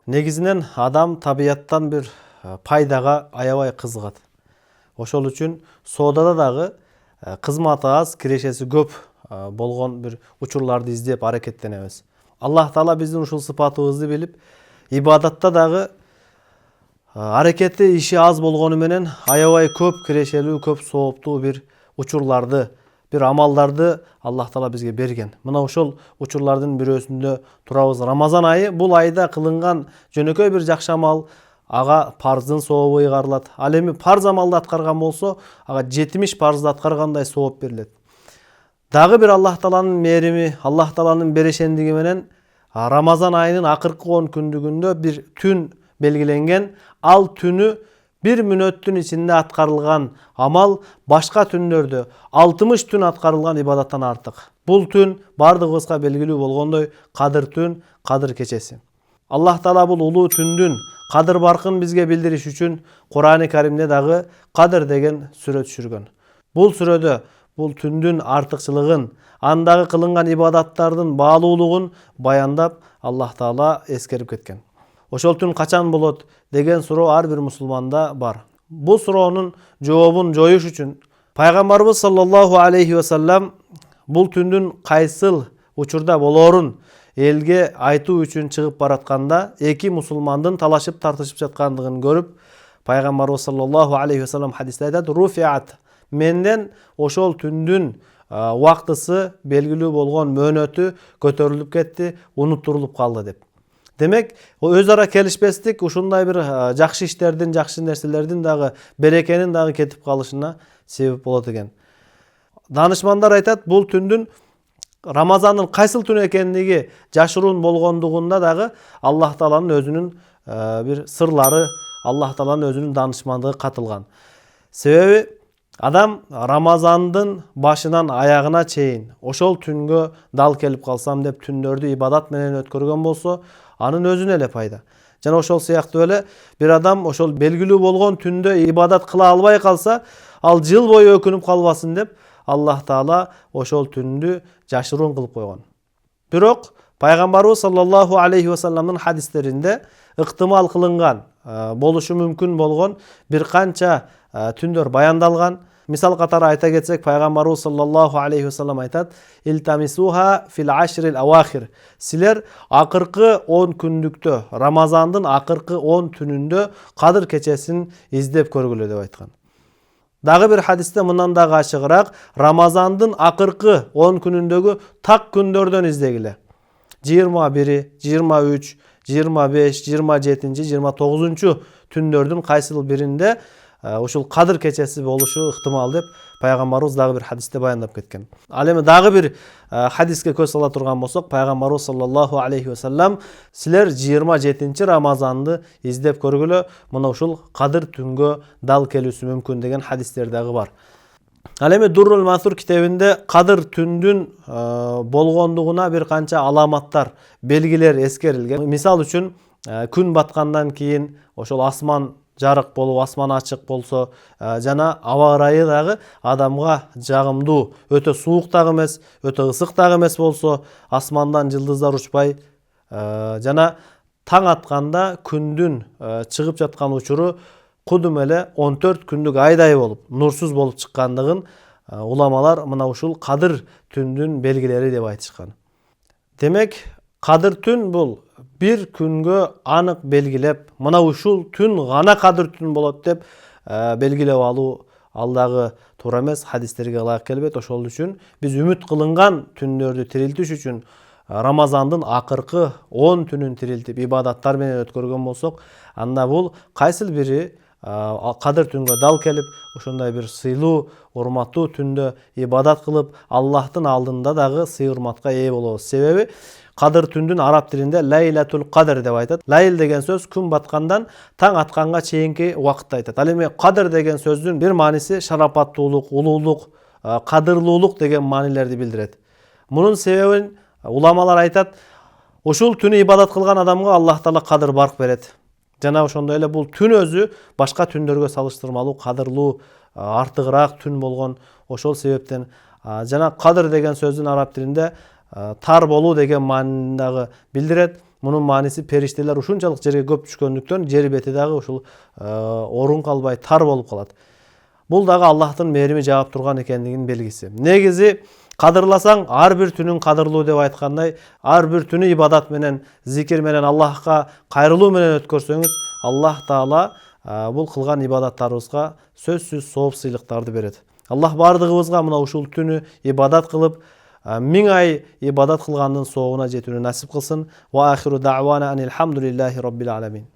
Негизинен адам табияттан бир пайдага аябай кызыгат. Ошол үчүн соодада дагы кызматы аз, кирешеси көп болгон бир учурларды издеп аракеттенебиз. Аллах Таала биздин ушул сыпатыбызды билип, ибадатта дагы аракети иши аз болгону менен аябай көп кирешелүү, көп сооптуу бир учурларды, бир амалдарды Аллах Таала бизге берген. Мына ошол учурлардын бирөөсүндө турабыз. Рамазан айы бул айда кылынган жөнөкөй бир жакшы амал ага парздын сообу ыйгарылат. Ал эми парз амалды аткарган болсо, ага 70 парзды аткаргандай сооп берилет. Дагы бир Аллах Тааланын мээрими, Аллах Тааланын берешендиги менен Рамазан айынын акыркы 10 күндүгүндө бир түн белгиленген. Ал түнү 1 мүнөттүн ичинде аткарылган амал башка түндөрдө 60 түн аткарылган ибадаттан артык. Бул түн бардыгыбызга белгилүү болгондой Кадыр түн, Кадыр кечеси. Аллах Таала бул улуу түндүн кадыр баркын бизге билдириш үчүн Кур'ан-ы Каримде дагы Кадыр деген сүрө түшүргөн. Бул сүрөдө бул түндүн артыкчылыгын, андагы кылынган ибадаттардын баалуулугун баяндап Аллах Таала эскерип кеткен. Ошол түн качан болот деген суроо ар бир мусулманда бар. Бул суроонун жообун жоюш үчүн пайгамбарыбыз саллаллаху алейхи ва саллям бул түндүн кайсыл учурда болоорун элге айтуу үчүн чыгып баратканда эки мусулмандын талашып тартышып жаткандыгын көрүп, пайгамбарыбыз саллаллаху алейхи ва саллям хадисте айтат: "Руфиат, менден ошол түндүн убактысы, белгилүү болгон мөөнөтү көтөрүлүп кетти, унуттурулуп калды" деп. Демек, өз ара келишпестик ушундай бир жакшы иштердин, жакшы нерселердин дагы берекенин дагы кетип калышына себеп болот экен. Данышмандар айтат, бул түндүн Рамазандын кайсыл түн экендиги жашыруун болгондугунда дагы Аллах Тааланын өзүнүн бир сырлары, Аллах Тааланын өзүнүн данышмандыгы катылган. Себеби адам Рамазандын башынан аягына чейин ошол түнгө дал келип калсам деп түндөрдү ибадат менен өткөргөн болсо, анын өзүнө эле пайда. Жана ошол сыяктуу эле бир адам ошол белгилүү болгон түндө ибадат кыла албай калса, ал жыл бою өкүнүп калбасын деп Аллах Таала ошол түндү жашыруун кылып койгон. Бирок пайгамбарыбыз саллаллаху алейхи ва салламдын хадистеринде ыктымал кылынган, болушу мүмкүн болгон бир канча түндөр баяндалган. Мисал катары айта кетсек, пайгамбарыбыз саллаллаху алейхи ва саллам айтат: "Илтамисуха фил ашрил авахир". Силер акыркы 10 күндүктө, Рамазандын акыркы 10 түнүндө Кадыр кечесин издеп көргүлө деп айткан. Дагы бир хадисте мындан дагы ачыгыраак, Рамазандын акыркы 10 күнүндөгү так күндөрдөн издегиле. 21, 23, 25, 27, 29 түндөрдүн кайсыл биринде ушул Кадыр кечеси болушу ыктымал деп пайгамбарыбыз дагы бир хадисте баяндап кеткен. Ал эми дагы бир хадиске көз сала турган болсок, пайгамбарыбыз саллаллаху алейхи ва саллям: "Силер 27 Рамазанды издеп көргүлө, мына ушул Кадыр түнгө дал келүүсү мүмкүн" деген хадистер дагы бар. Ал эми Дуррул Мансур китебинде Кадыр түндүн болгондугуна бир канча аламаттар, белгилер эскерилген. Мисал үчүн, күн баткандан кийин ошол асман жарык болуп, асман ачык болсо, жана аба ырайы дагы адамга жагымдуу, өтө суук дагы эмес, өтө ысык дагы эмес болсо, асмандан жылдыздар учпай, жана таң атканда күндүн чыгып жаткан учуру кудум эле 14 күндүк айдай болуп, нурсуз болуп чыккандыгын уламалар мына ушул Кадыр түндүн белгилери деп айтышкан. Демек, Кадыр түн бул бир күнгө анык белгилеп, мына ушул түн гана Кадыр түн болот деп белгилеп алуу ал дагы туура эмес, хадистерге ылайык келбейт. Ошол үчүн биз үмүт кылынган түндөрдү тирилтиш үчүн Рамазандын акыркы 10 түнүн тирилтип ибадаттар менен өткөргөн болсок, анда бул кайсыл бири Кадыр түнгө дал келип, ошондой бир сыйлуу, урматтуу түндө ибадат кылып, Аллахтын алдында дагы сый урматка ээ болобуз. Себеби Кадыр түндүн араб тилинде Лайлатул Кадр деп айтат. Лайл деген сөз күн баткандан таң атканга чейинки убакытты айтат. Ал эми Кадыр деген сөздүн бир мааниси шарапаттуулук, улуулук, кадырлуулук деген маанилерди билдирет. Мунун себебин уламалар айтат, ушул түнү ибадат кылган адамга Аллах Таала кадыр барк берет. Жана ошондой эле бул түн өзү башка түндөргө салыштырмалуу кадырлуу, артыгыраак түн болгон. Ошол себептен жана Кадыр деген сөздүн араб тилинде тар болуу деген маанини дагы билдирет. Мунун мааниси периштелер ушунчалык жерге көп түшкөндүктөн жер бети дагы ушул орун калбай тар болуп калат. Бул дагы Аллахтын мээрими жаап турган экендигинин белгиси. Негизи кадырласаң ар бир түнүң кадырлуу деп айткандай, ар бир түнү ибадат менен, зикир менен, Аллахка кайрылуу менен өткөрсөңүз, Аллах Таала бул кылган ибадаттарыбызга сөзсүз сооп сыйлыктарды берет. Аллах бардыгыбызга мына ушул түнү ибадат кылып, 1000 ай ибадат кылгандын соогуна жетүүнү насип кылсын. Ва ахиру дa'wana анил хамдулиллахи rabbil alamin.